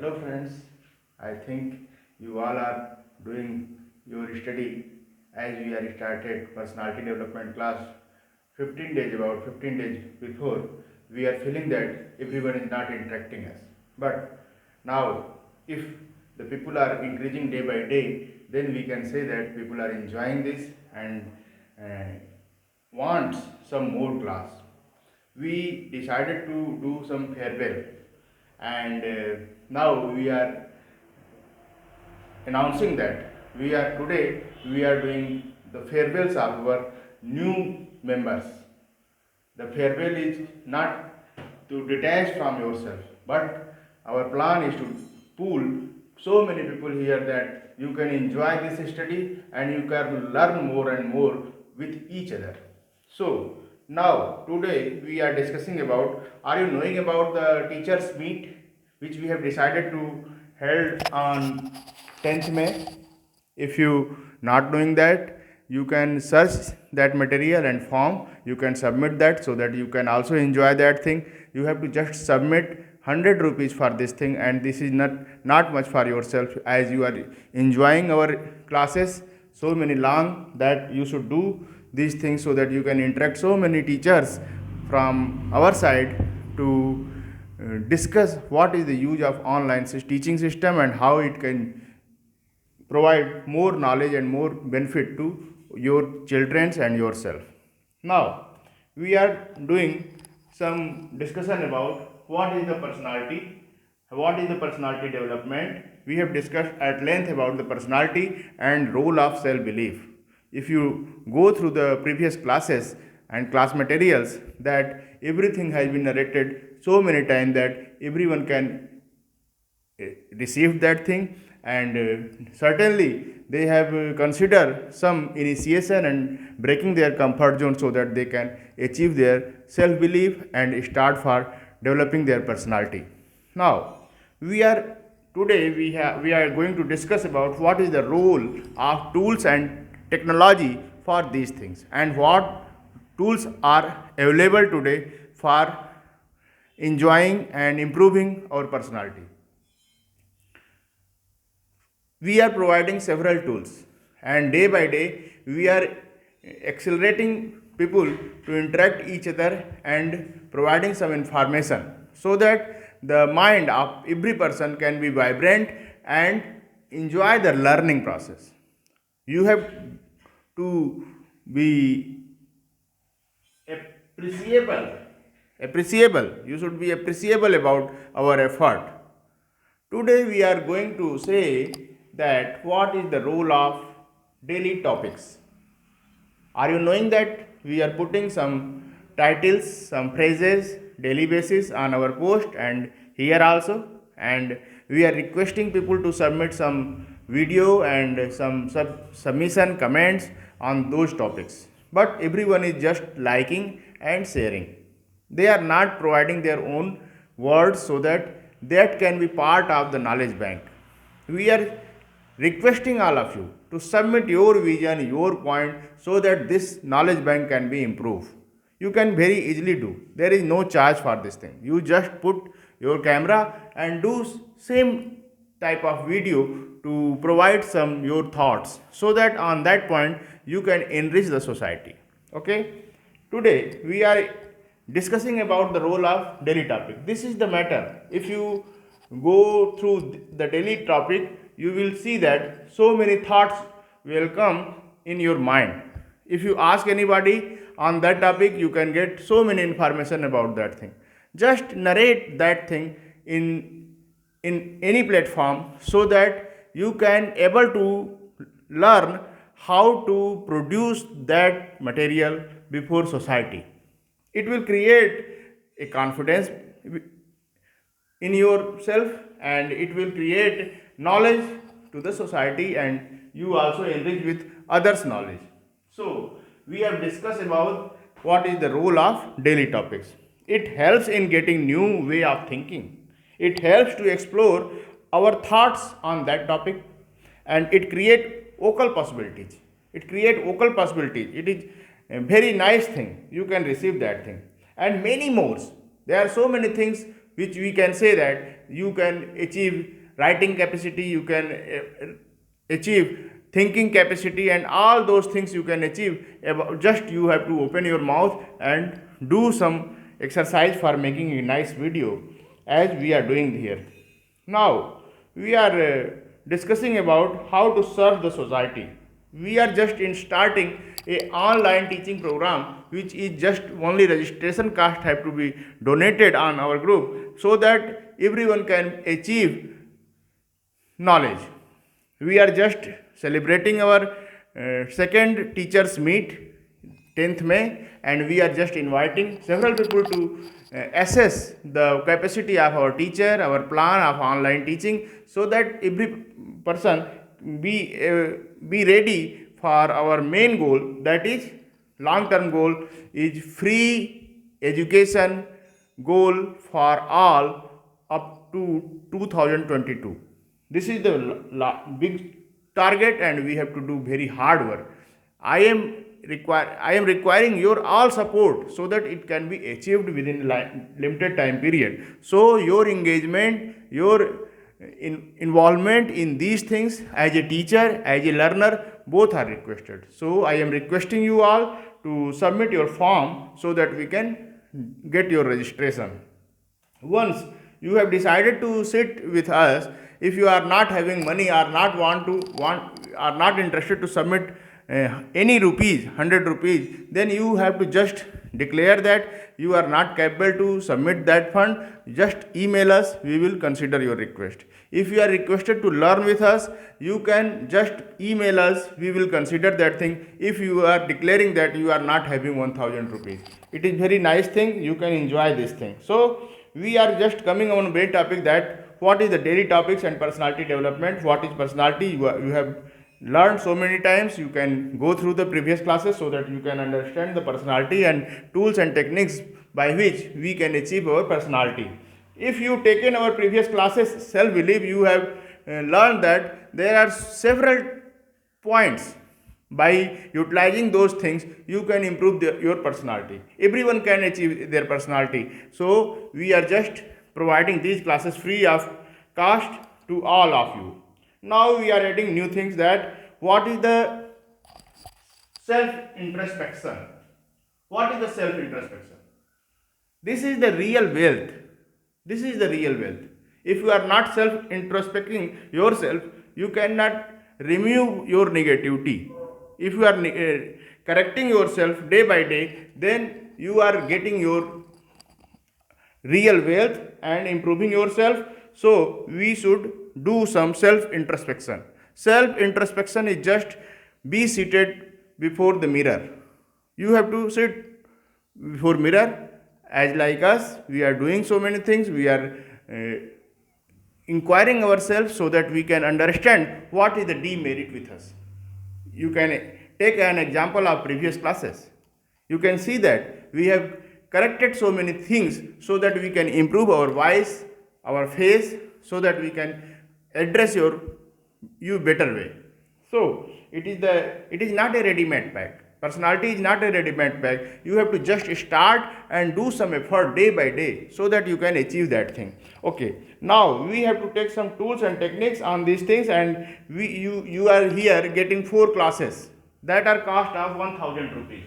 Hello friends, I think you all are doing your study as we are started personality development class 15 days, about 15 days before. We are feeling that everyone is not interacting us, but now if the people are increasing day by day, then we can say that people are enjoying this and uh, wants some more class. We decided to do some farewell, and now we are announcing that we are doing the farewells of our new members. The farewell is not to detach from yourself, but our plan is to pool so many people here that you can enjoy this study and you can learn more and more with each other. So now today we are discussing about, are you knowing about the teachers meet which we have decided to held on 10th May? If you not doing that, you can search that material and form, you can submit that so that you can also enjoy that thing. You have to just submit 100 rupees for this thing, and this is not much for yourself, as you are enjoying our classes so many long, that you should do these things so that you can interact so many teachers from our side to discuss what is the use of online teaching system and how it can provide more knowledge and more benefit to your children and yourself. Now we are doing some discussion about what is the personality development. We have discussed at length about the personality and role of self belief. If you go through the previous classes and class materials, that everything has been narrated so many times that everyone can received that thing, and certainly they have considered some initiation and breaking their comfort zone so that they can achieve their self belief and start for developing their personality. Now we are we are going to discuss about what is the role of tools and technology for these things, and what tools are available today for enjoying and improving our personality. We are providing several tools, and day by day we are accelerating people to interact each other and providing some information so that the mind of every person can be vibrant and enjoy the learning process. You have to be appreciable appreciable you should be appreciable about our effort. Today we are going to say that what is the role of daily topics. Are you knowing that we are putting some titles, some phrases daily basis on our post and here also, and we are requesting people to submit some video and some submission comments on those topics. But everyone is just liking and sharing. They are not providing their own words so that can be part of the knowledge bank. We are requesting all of you to submit your vision, your point, so that this knowledge bank can be improved. You can very easily do. There is no charge for this thing. You just put your camera and do same type of video to provide some your thoughts so that on that point you can enrich the society. Okay? Today we are discussing about the role of daily topic. This is the matter. If you go through the daily topic, you will see that so many thoughts will come in your mind. If you ask anybody on that topic, you can get so many information about that thing. Just narrate that thing in any platform so that you can able to learn how to produce that material before society. It will create a confidence in yourself, and it will create knowledge to the society, and you also enrich with others knowledge. So we have discussed about what is the role of daily topics. It helps in getting new way of thinking. It helps to explore our thoughts on that topic, and it create vocal possibilities. It is a very nice thing. You can receive that thing and many more. There are so many things which we can say that you can achieve writing capacity, you can achieve thinking capacity, and all those things you can achieve. Just you have to open your mouth and do some exercise for making a nice video, as we are doing here. Now we are discussing about how to serve the society. We are just in starting a online teaching program, which is just only registration cost have to be donated on our group, so that everyone can achieve knowledge. We are just celebrating our second teachers meet, 10th May, and we are just inviting several people to assess the capacity of our teacher, our plan of online teaching, so that every person be ready for our main goal, that is long term goal is free education goal for all up to 2022. This is the big target, and we have to do very hard work. I am requiring your all support so that it can be achieved within limited time period. So your engagement, your involvement in these things as a teacher, as a learner, both are requested. So I am requesting you all to submit your form so that we can get your registration. Once you have decided to sit with us, if you are not having money or are not interested to submit any rupees, 100 rupees, then you have to just declare that you are not capable to submit that fund. Just email us, we will consider your request. If you are requested to learn with us, you can just email us, we will consider that thing. If you are declaring that you are not having 1000 rupees, it is very nice thing, you can enjoy this thing. So we are just coming on a main topic, that what is the daily topics and personality development. What is personality? You have learned so many times. You can go through the previous classes so that you can understand the personality and tools and techniques by which we can achieve our personality. If you taken our previous classes, self-belief, you have learned that there are several points. By utilizing those things, you can improve your personality. Everyone can achieve their personality. So we are just providing these classes free of cost to all of you. Now we are adding new things, that what is the self-introspection? What is the self-introspection? This is the real wealth. This is the real wealth. If you are not self-introspecting yourself, you cannot remove your negativity. If you are correcting yourself day by day, then you are getting your real wealth and improving yourself. So we should do some self-introspection. Self-introspection is just be seated before the mirror. You have to sit before mirror, as like us, we are doing so many things. We are inquiring ourselves so that we can understand what is the demerit with us. You can take an example of previous classes. You can see that we have corrected so many things so that we can improve our voice, our face, so that we can address you better way. So it is not a ready-made pack. Personality is not a ready-made pack. You have to just start and do some effort day by day so that you can achieve that thing. Okay, now we have to take some tools and techniques on these things, and you are here getting 4 classes that are cost of 1000 rupees.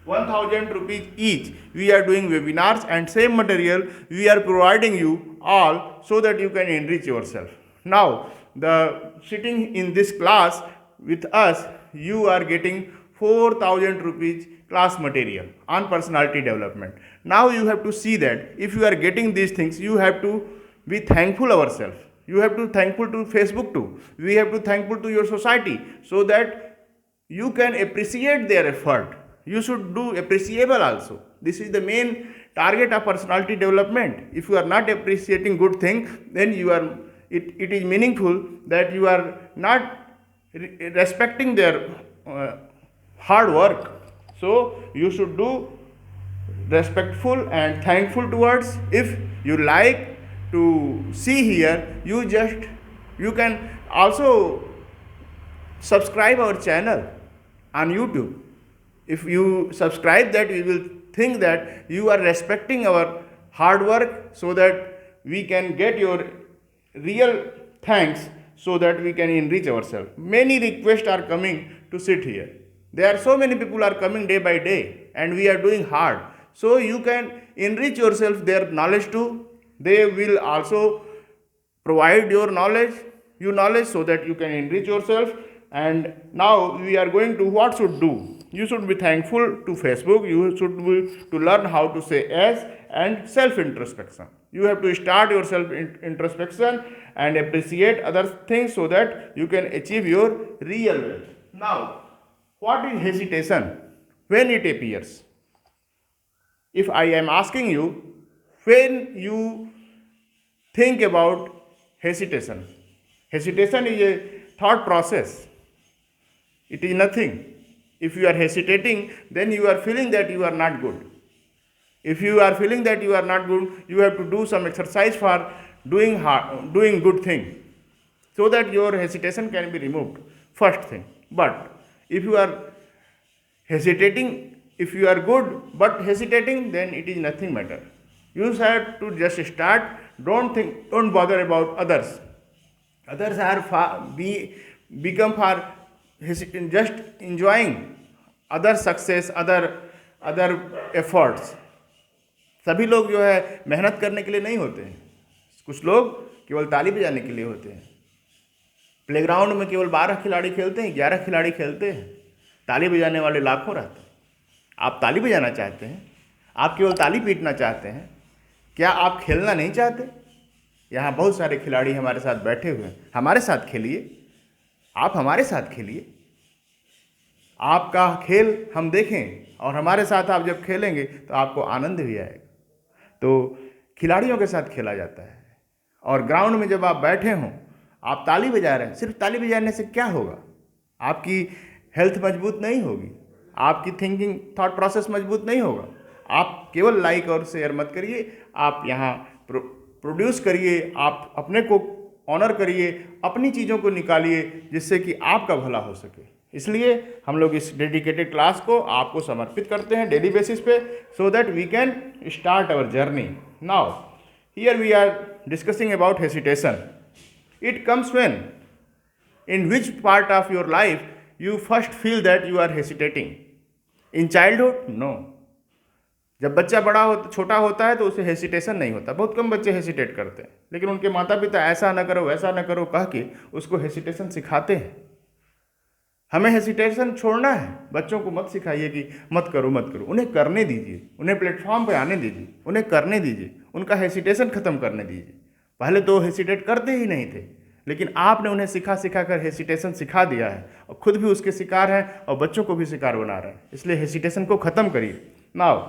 1000 rupees each. We are doing webinars, and same material we are providing you all so that you can enrich yourself. Now the sitting in this class with us, you are getting 4000 rupees class material on personality development. Now you have to see that if you are getting these things, you have to be thankful ourselves. You have to thankful to Facebook too. We have to thankful to your society, so that you can appreciate their effort. You should do appreciable also. This is the main target of personality development. If you are not appreciating good things, then it is meaningful that you are not respecting their hard work. So you should do respectful and thankful towards. If you like to see here, you can also subscribe our channel on YouTube. If you subscribe that, we will think that you are respecting our hard work, so that we can get your real thanks so that we can enrich ourselves. Many requests are coming to sit here. There are so many people are coming day by day and we are doing hard. So you can enrich yourself their knowledge too. They will also provide you knowledge so that you can enrich yourself. And now we are going to what should do. You should be thankful to Facebook. You should be to learn how to say yes and self introspection. You have to start your self introspection and appreciate other things so that you can achieve your real wealth. Now, what is hesitation? When it appears? If I am asking you, when you think about hesitation, hesitation is a thought process. It is nothing. If you are hesitating, then you are feeling that you are not good. If you are feeling that you are not good, you have to do some exercise for doing good thing, so that your hesitation can be removed. First thing. But if you are hesitating, if you are good but hesitating, then it is nothing matter. You have to just start. Don't bother about others. Others are become far hesitant, just enjoying other success, other efforts. सभी लोग जो है मेहनत करने के लिए नहीं होते हैं. कुछ लोग केवल ताली बजाने के लिए होते हैं. प्लेग्राउंड में केवल 12 खिलाड़ी खेलते हैं, 11 खिलाड़ी खेलते हैं. ताली बजाने वाले लाखों रहते हैं. आप ताली बजाना चाहते हैं? आप केवल ताली पीटना चाहते हैं? क्या आप खेलना नहीं चाहते? यहाँ बहुत सारे खिलाड़ी हमारे साथ बैठे हुए हैं. हमारे साथ खेलिए. आप हमारे साथ खेलिए. आपका खेल हम देखें और हमारे साथ आप जब खेलेंगे तो आपको आनंद भी आएगा. तो खिलाड़ियों के साथ खेला जाता है. और ग्राउंड में जब आप बैठे हों, आप ताली बजा रहे हैं, सिर्फ ताली बजाने से क्या होगा? आपकी हेल्थ मजबूत नहीं होगी, आपकी थिंकिंग थॉट प्रोसेस मजबूत नहीं होगा. आप केवल लाइक और शेयर मत करिए, आप यहाँ प्रोड्यूस करिए, आप अपने को ऑनर करिए, अपनी चीज़ों को निकालिए जिससे कि आपका भला हो सके. इसलिए हम लोग इस डेडिकेटेड क्लास को आपको समर्पित करते हैं डेली बेसिस पे, so that we can start our journey. Now here we are discussing about hesitation. It comes when, in which part of your life you first feel that you are hesitating? In childhood? No. जब बच्चा छोटा होता है तो उसे hesitation नहीं होता. बहुत कम बच्चे हेसिटेट करते हैं, लेकिन उनके माता पिता ऐसा ना करो वैसा ना करो कह के उसको हेसिटेशन सिखाते हैं. हमें हेसिटेशन छोड़ना है. बच्चों को मत सिखाइए कि मत करो मत करो. उन्हें करने दीजिए, उन्हें प्लेटफॉर्म पे आने दीजिए, उन्हें करने दीजिए, उनका हेसिटेशन ख़त्म करने दीजिए. पहले तो हेसिटेट करते ही नहीं थे, लेकिन आपने उन्हें सिखा कर हेसिटेशन सिखा दिया है और खुद भी उसके शिकार हैं और बच्चों को भी शिकार बना रहे हैं. इसलिए हेसिटेशन को ख़त्म करिए. Now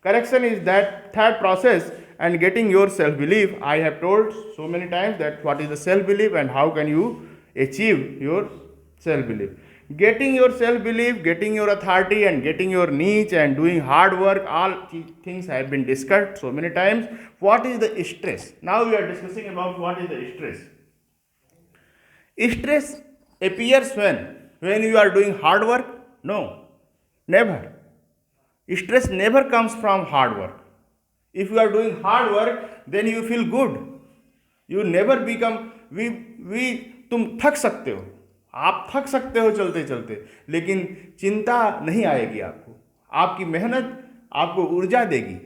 correction is that third process and getting your self believe. I have told so many times that what is the self believe and how can you achieve your self believe. Getting your self-belief, getting your authority and getting your niche and doing hard work, all things have been discussed so many times. What is the stress? Now we are discussing about what is the stress. Stress appears when you are doing hard work? No, never. Stress never comes from hard work. If you are doing hard work, then you feel good. You never become तुम थक सकते हो, आप थक सकते हो चलते चलते, लेकिन चिंता नहीं आएगी आपको. आपकी मेहनत आपको ऊर्जा देगी,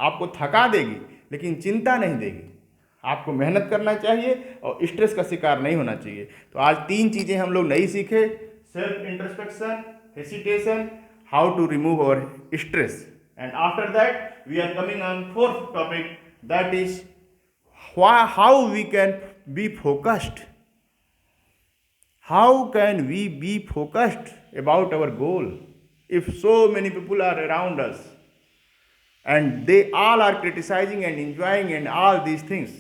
आपको थका देगी, लेकिन चिंता नहीं देगी. आपको मेहनत करना चाहिए और स्ट्रेस का शिकार नहीं होना चाहिए. तो आज 3 चीज़ें हम लोग नई सीखे: self introspection, hesitation, how to remove our stress. And after that we are coming on 4th topic, that is how we can be focused. How can we be focused about our goal if so many people are around us and they all are criticizing and enjoying and all these things?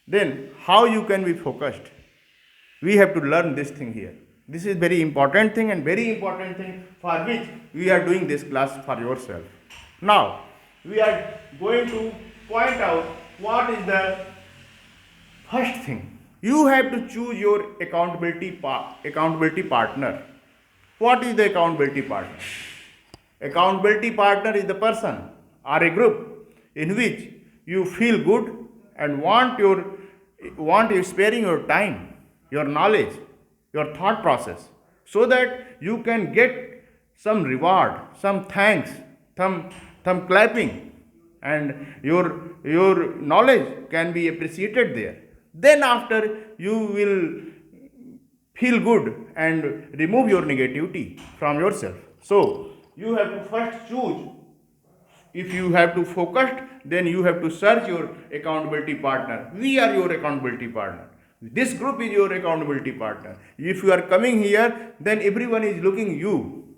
Then how you can be focused? We have to learn this thing here. This is very important thing and very important thing for which we are doing this class for yourself. Now we are going to point out what is the first thing. You have to choose your accountability partner. What is the accountability partner? Accountability partner is the person or a group in which you feel good and want you sparing your time, your knowledge, your thought process, so that you can get some reward, some thanks, some clapping, and your knowledge can be appreciated there. Then after you will feel good and remove your negativity from yourself. So you have to first choose. If you have to focus, then you have to search your accountability partner. We are your accountability partner. This group is your accountability partner. If you are coming here, then everyone is looking you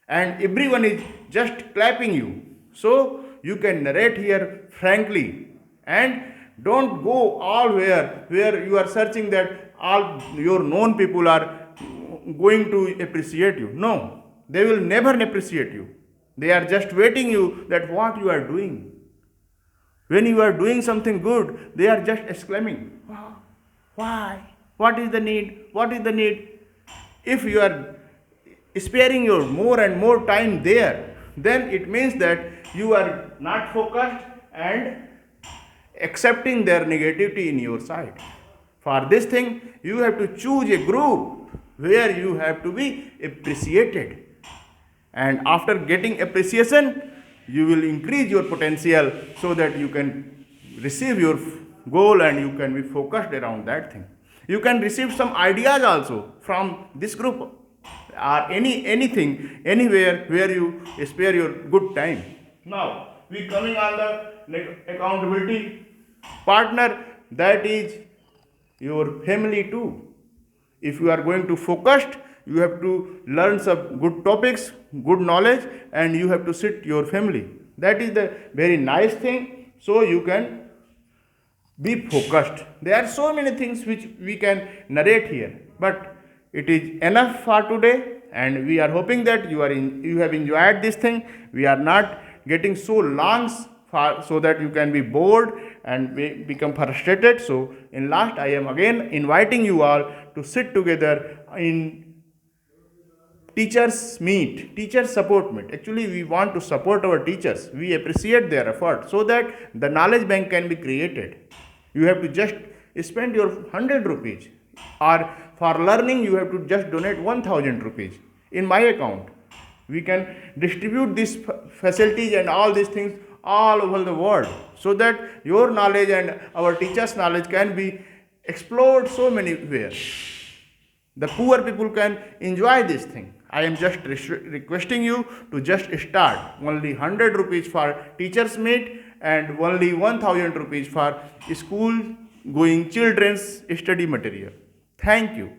and everyone is just clapping you. So you can narrate here frankly, and don't go all where you are searching that all your known people are going to appreciate you. No, they will never appreciate you. They are just waiting you that what you are doing. When you are doing something good, they are just exclaiming, "Wow, why? What is the need? What is the need?" If you are sparing your more and more time there, then it means that you are not focused and accepting their negativity in your side. For this thing, you have to choose a group where you have to be appreciated. And after getting appreciation, you will increase your potential so that you can receive your goal and you can be focused around that thing. You can receive some ideas also from this group, or anything, anywhere where you spare your good time. Now we coming on the accountability partner, that is your family too. If you are going to focus, you have to learn some good topics, good knowledge, and you have to sit your family. That is the very nice thing. So you can be focused. There are so many things which we can narrate here, but it is enough for today, and we are hoping that you have enjoyed this thing. We are not getting so long so that you can be bored and become frustrated. So in last, I am again inviting you all to sit together in teachers meet, teacher support meet. Actually, we want to support our teachers. We appreciate their effort so that the knowledge bank can be created. You have to just spend your 100 rupees, or for learning you have to just donate 1000 rupees in my account. We can distribute these facilities and all these things all over the world, so that your knowledge and our teachers' knowledge can be explored so many ways. The poor people can enjoy this thing. I am just requesting you to just start. Only 100 rupees for teachers meet and only 1000 rupees for school going children's study material. Thank you.